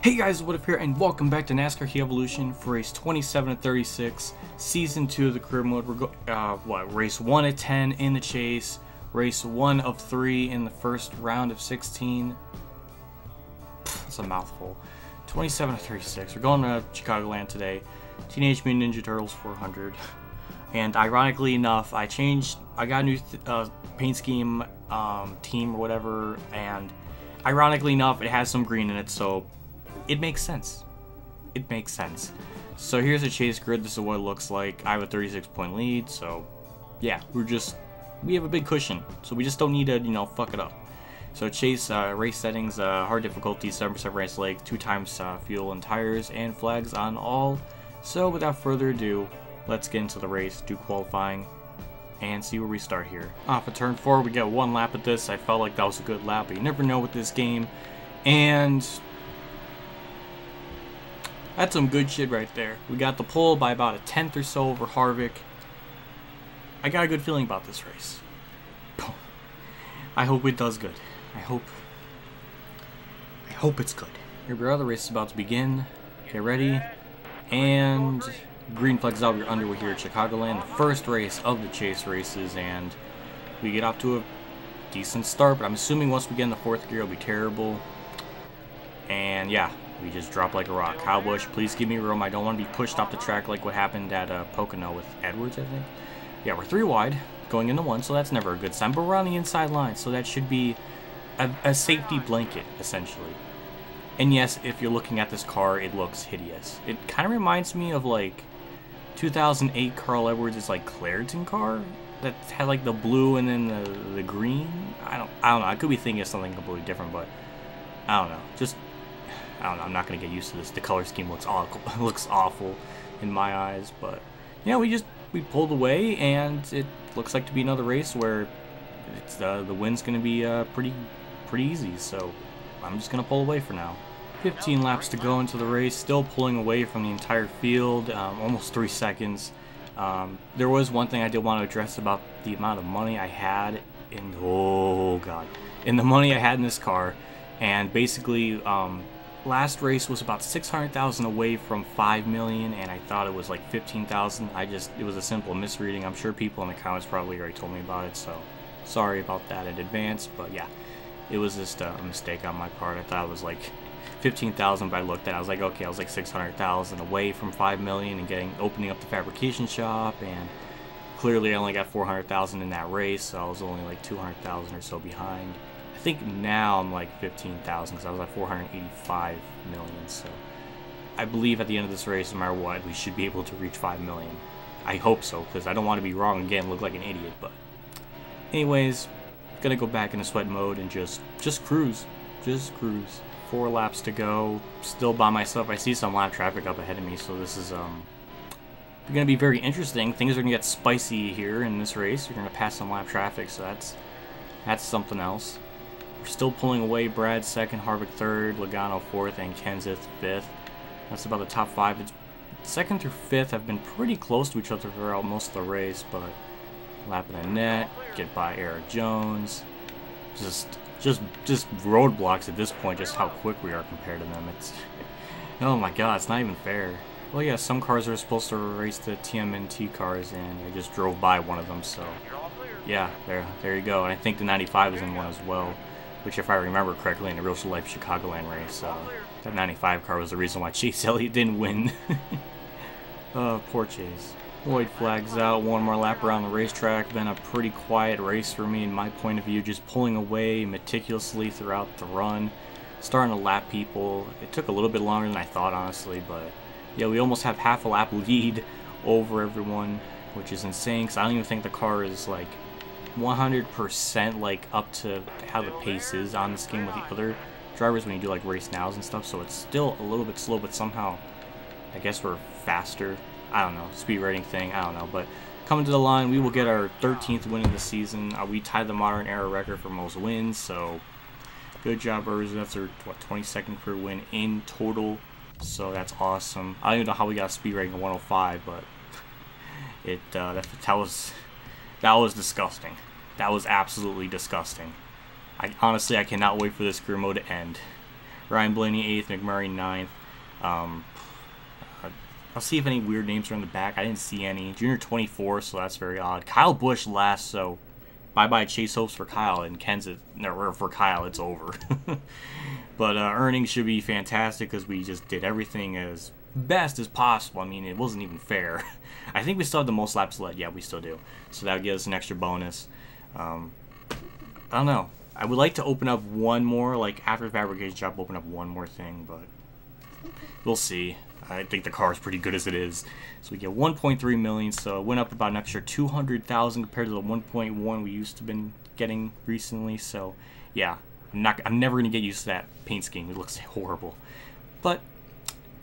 Hey guys, what up here, and welcome back to NASCAR Key Evolution for race 27 of 36, season 2 of the career mode. We're race 1 of 10 in the chase, race 1 of 3 in the first round of 16. That's a mouthful. 27 of 36. We're going to Chicagoland today. Teenage Mutant Ninja Turtles 400. And ironically enough, I got a new paint scheme, team or whatever, and ironically enough, it has some green in it, so it makes sense. It makes sense. So here's the chase grid. This is what it looks like. I have a 36-point lead, so yeah, we have a big cushion, so we just don't need to, fuck it up. So chase race settings, hard difficulty, 7% race leg, 2 times fuel and tires, and flags on all. So without further ado, let's get into the race, do qualifying, and see where we start here. Off of turn 4, we get 1 lap at this. I felt like that was a good lap, but you never know with this game. And that's some good shit right there. We got the pole by about a 10th or so over Harvick. I got a good feeling about this race. I hope it does good. I hope it's good. Here we are, the race is about to begin. Get ready. And green flags out, we're underway here at Chicagoland, the first race of the chase races, and we get off to a decent start, but I'm assuming once we get in the 4th gear it'll be terrible. And yeah, we just drop like a rock. Kyle Busch, please give me room. I don't want to be pushed off the track like what happened at Pocono with Edwards, I think. Yeah, we're 3 wide, going into 1, so that's never a good sign. But we're on the inside line, so that should be a safety blanket, essentially. And yes, if you're looking at this car, it looks hideous. It kind of reminds me of like 2008 Carl Edwards' like Claritin car that had like the blue and then the green. I don't know. I could be thinking of something completely different, but I don't know. I don't know, I'm not going to get used to this. The color scheme looks awful in my eyes, but yeah, we pulled away, and it looks like to be another race where it's the win's going to be pretty easy, so I'm just going to pull away for now. 15 laps to go into the race, still pulling away from the entire field, almost 3 seconds. There was one thing I did want to address about the amount of money I had in the money I had in this car, and basically last race was about 600,000 away from 5 million, and I thought it was like 15,000. It was a simple misreading. I'm sure people in the comments probably already told me about it, so sorry about that in advance. But yeah, it was just a mistake on my part. I thought it was like 15,000, but I looked at it, I was like, okay, I was like 600,000 away from 5 million and opening up the fabrication shop, and clearly I only got 400,000 in that race, so I was only like 200,000 or so behind. I think now I'm like 15,000 because I was at 485 million, so I believe at the end of this race, no matter what, we should be able to reach 5 million. I hope so, because I don't want to be wrong again, look like an idiot. But anyways, gonna go back into sweat mode and just cruise. 4 laps to go, still by myself. I see some lap traffic up ahead of me, so this is gonna be very interesting. Things are gonna get spicy here in this race. You're gonna pass some lap traffic, so that's something else. We're still pulling away. Brad 2nd, Harvick 3rd, Logano 4th, and Kenseth 5th. That's about the top 5. It's 2nd through 5th have been pretty close to each other throughout most of the race, but lap in the net, get by Eric Jones. Just roadblocks at this point, just how quick we are compared to them. It's, oh my god, it's not even fair. Well, yeah, some cars are supposed to race the TMNT cars, and I just drove by one of them, so yeah, there you go. And I think the 95 is in one as well, which, if I remember correctly, in the real life Chicagoland race, that 95 car was the reason why Chase Elliott didn't win. Oh, poor Chase. Lloyd flags out, 1 more lap around the racetrack. Been a pretty quiet race for me in my point of view, just pulling away meticulously throughout the run, starting to lap people. It took a little bit longer than I thought, honestly, but yeah, we almost have half a lap lead over everyone, which is insane, because I don't even think the car is like 100% like up to how the pace is on this game with the other drivers when you do like race nows and stuff, so it's still a little bit slow, but somehow I guess we're faster. I don't know, speed rating thing, I don't know, but coming to the line, we will get our 13th win of the season. We tied the modern era record for most wins, so good job, Urza. That's our 22nd career win in total, so that's awesome. I don't even know how we got a speed rating of 105, but that was disgusting. That was absolutely disgusting. Honestly, I cannot wait for this career mode to end. Ryan Blaney 8th, McMurray 9th. I'll see if any weird names are in the back. I didn't see any. Junior 24, so that's very odd. Kyle Busch last, so bye-bye chase hopes for Kyle. And Ken's it, no, for Kyle, it's over. But earnings should be fantastic because we just did everything as best as possible. I mean, it wasn't even fair. I think we still have the most laps led. Yeah, we still do. So that would give us an extra bonus. I don't know. I would like to open up one more, like after the fabrication shop, open up one more thing, but we'll see. I think the car is pretty good as it is. So we get 1.3 million, so it went up about an extra 200,000 compared to the 1.1 we used to been getting recently. So yeah, I'm never gonna get used to that paint scheme. It looks horrible. But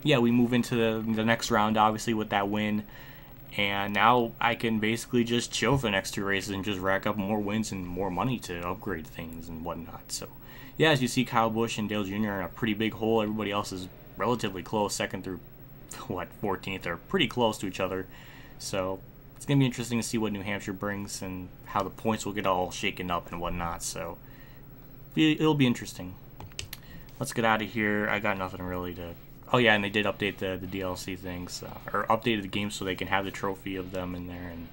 yeah, we move into the next round, obviously, with that win. And now I can basically just chill for the next 2 races and just rack up more wins and more money to upgrade things and whatnot. So yeah, as you see, Kyle Busch and Dale Jr. are in a pretty big hole. Everybody else is relatively close, 2nd through 14th. They're pretty close to each other. So it's gonna be interesting to see what New Hampshire brings and how the points will get all shaken up and whatnot. So it'll be interesting. Let's get out of here. I got nothing really to... Oh yeah, and they did update the DLC things, or updated the game so they can have the trophy of them in there, and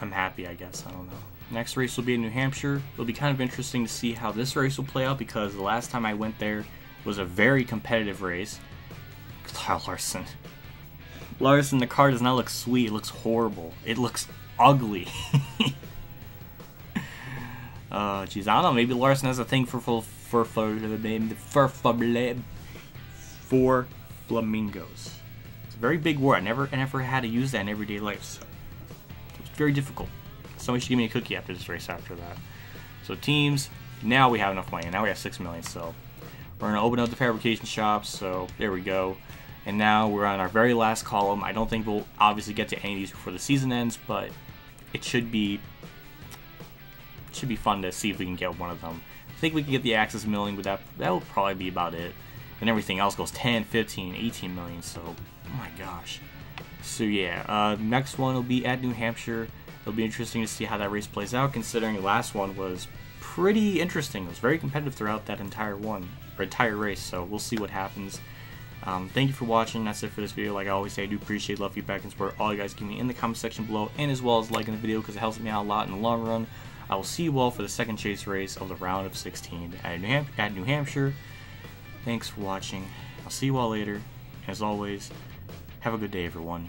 I'm happy, I guess. I don't know. Next race will be in New Hampshire. It'll be kind of interesting to see how this race will play out because the last time I went there was a very competitive race. Larson. Larson, the car does not look sweet. It looks horrible. It looks ugly. Geez, I don't know. Maybe Larson has a thing for flamingos. It's a very big word. I never had to use that in everyday life, so it's very difficult. Somebody should give me a cookie after this race after that. So teams, now we have enough money. Now we have 6 million, so we're gonna open up the fabrication shop. So there we go. And now we're on our very last column. I don't think we'll obviously get to any of these before the season ends, but it should be fun to see if we can get one of them. I think we can get the Axis milling, but that will probably be about it. And everything else goes 10, 15, 18 million, so oh my gosh. So yeah, next one will be at New Hampshire. It'll be interesting to see how that race plays out, considering the last one was pretty interesting. It was very competitive throughout that entire race, so we'll see what happens. Thank you for watching. That's it for this video. Like I always say, I do appreciate love, feedback, and support all you guys give me in the comment section below, and as well as liking the video because it helps me out a lot in the long run. I will see you all for the second chase race of the round of 16 at New Hampshire. Thanks for watching. I'll see you all later. As always, have a good day, everyone.